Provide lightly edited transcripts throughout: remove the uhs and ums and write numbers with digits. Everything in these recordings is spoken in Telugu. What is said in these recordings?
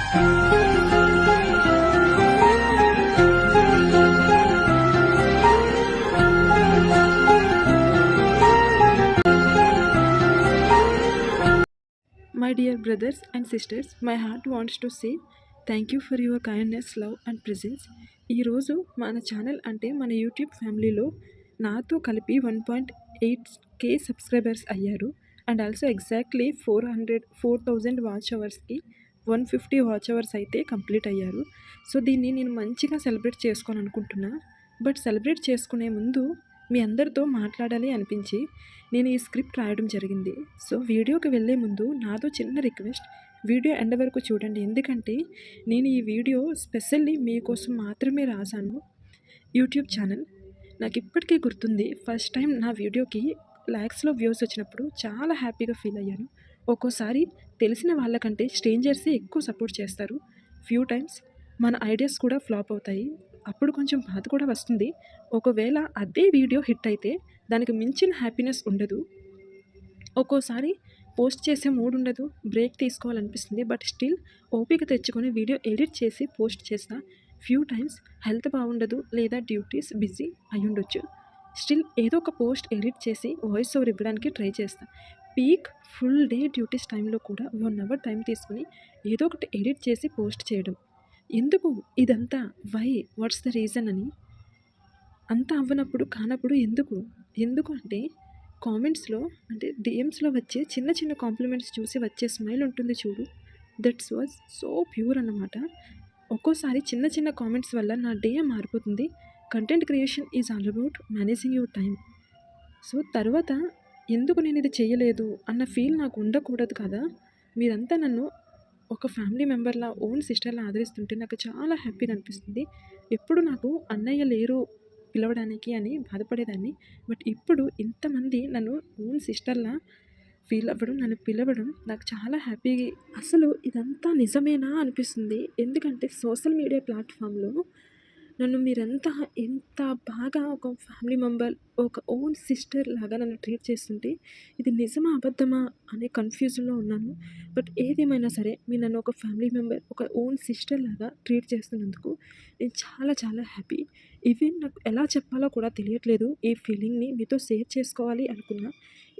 My dear brothers and sisters, my heart wants to say thank you for your kindness, love and presence. ఈరోజు మన ఛానల్ అంటే మన యూట్యూబ్ ఫ్యామిలీలో నాతో కలిపి 1.8K సబ్స్క్రైబర్స్ అయ్యారు. అండ్ ఆల్సో ఎగ్జాక్ట్లీ 4,000 వాచ్ అవర్స్కి 150 వాచ్ అవర్స్ అయితే కంప్లీట్ అయ్యారు. సో దీన్ని నేను మంచిగా సెలబ్రేట్ చేసుకోవాలనుకుంటున్నా. బట్ సెలబ్రేట్ చేసుకునే ముందు మీ అందరితో మాట్లాడాలి అనిపించి నేను ఈ స్క్రిప్ట్ రాయడం జరిగింది. సో వీడియోకి వెళ్ళే ముందు నాతో చిన్న రిక్వెస్ట్, వీడియో ఎండ్ వరకు చూడండి. ఎందుకంటే నేను ఈ వీడియో స్పెషల్లీ మీకోసం మాత్రమే రాశాను. యూట్యూబ్ ఛానల్ నాకు ఇప్పటికీ గుర్తుంది. ఫస్ట్ టైం నా వీడియోకి ల్యాక్స్లో వ్యూస్ వచ్చినప్పుడు చాలా హ్యాపీగా ఫీల్ అయ్యాను. ఒక్కోసారి తెలిసిన వాళ్ళకంటే స్ట్రేంజర్సే ఎక్కువ సపోర్ట్ చేస్తారు. ఫ్యూ టైమ్స్ మన ఐడియాస్ కూడా ఫ్లాప్ అవుతాయి. అప్పుడు కొంచెం బాధ కూడా వస్తుంది. ఒకవేళ అదే వీడియో హిట్ అయితే దానికి మించిన హ్యాపీనెస్ ఉండదు. ఒక్కోసారి పోస్ట్ చేసే మూడ్ ఉండదు, బ్రేక్ తీసుకోవాలనిపిస్తుంది. బట్ స్టిల్ ఓపిక తెచ్చుకొని వీడియో ఎడిట్ చేసి పోస్ట్ చేస్తా. ఫ్యూ టైమ్స్ హెల్త్ బాగుండదు లేదా డ్యూటీస్ బిజీ అయి ఉండొచ్చు. స్టిల్ ఏదో ఒక పోస్ట్ ఎడిట్ చేసి వాయిస్ ఓవర్ ఇవ్వడానికి ట్రై చేస్తా. పీక్ ఫుల్ డే డ్యూటీస్ టైంలో కూడా 1 అవర్ టైం తీసుకుని ఏదో ఒకటి ఎడిట్ చేసి పోస్ట్ చేయడం. ఎందుకు ఇదంతా? వై? వాట్స్ ద రీజన్ అని అంతా అవ్వనప్పుడు కానప్పుడు ఎందుకు అంటే కామెంట్స్లో అంటే డిఎమ్స్లో వచ్చే చిన్న చిన్న కాంప్లిమెంట్స్ చూసి వచ్చే స్మైల్ ఉంటుంది చూడు, దట్స్ వాజ్ సో ప్యూర్ అన్నమాట. ఒక్కోసారి చిన్న చిన్న కామెంట్స్ వల్ల నా డే మారిపోతుంది. Content creation is all about managing your time. So తర్వాత ఎందుకు నేను ఇది చేయలేదు అన్న ఫీల్ నాకు ఉండకూడదు కదా. మీరంతా నన్ను ఒక ఫ్యామిలీ మెంబర్లా, ఓన్ సిస్టర్లా ఆదరిస్తుంటే నాకు చాలా హ్యాపీగా అనిపిస్తుంది. ఎప్పుడు నాకు అన్నయ్య లేరు పిలవడానికి అని బాధపడేదాన్ని. బట్ ఇప్పుడు ఇంతమంది నన్ను ఓన్ సిస్టర్లా ఫీల్ అవ్వడం, నన్ను పిలవడం నాకు చాలా హ్యాపీ. అసలు ఇదంతా నిజమేనా అనిపిస్తుంది. ఎందుకంటే సోషల్ మీడియా ప్లాట్ఫామ్లో నన్ను మీరంతా ఎంత బాగా ఒక ఫ్యామిలీ మెంబర్, ఒక ఓన్ సిస్టర్ లాగా నన్ను ట్రీట్ చేస్తుంటే ఇది నిజమా అబద్ధమా అనే కన్ఫ్యూజన్లో ఉన్నాను. బట్ ఏదేమైనా సరే మీరు నన్ను ఒక ఫ్యామిలీ మెంబర్, ఒక ఓన్ సిస్టర్ లాగా ట్రీట్ చేస్తున్నందుకు నేను చాలా చాలా హ్యాపీ. ఈవెన్ నాకు ఎలా చెప్పాలో కూడా తెలియట్లేదు. ఈ ఫీలింగ్ని మీతో షేర్ చేసుకోవాలి అనుకున్నా.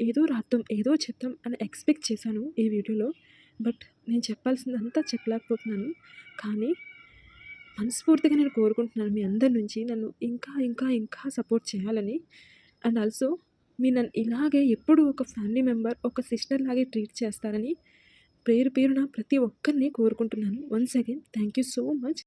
ఏదో రాద్దాం, ఏదో చెప్తాం అని ఎక్స్పెక్ట్ చేశాను ఈ వీడియోలో. బట్ నేను చెప్పాల్సిందంతా చెప్పలేకపోతున్నాను. కానీ మనస్ఫూర్తిగా నేను కోరుకుంటున్నాను మీ అందరి నుంచి నన్ను ఇంకా ఇంకా ఇంకా సపోర్ట్ చేయాలని. అండ్ ఆల్సో మీరు నన్ను ఇలాగే ఎప్పుడు ఒక ఫ్యామిలీ మెంబర్, ఒక సిస్టర్ లాగే ట్రీట్ చేస్తారని పేరున ప్రతి ఒక్కరిని కోరుకుంటున్నాను. Once again thank you so much.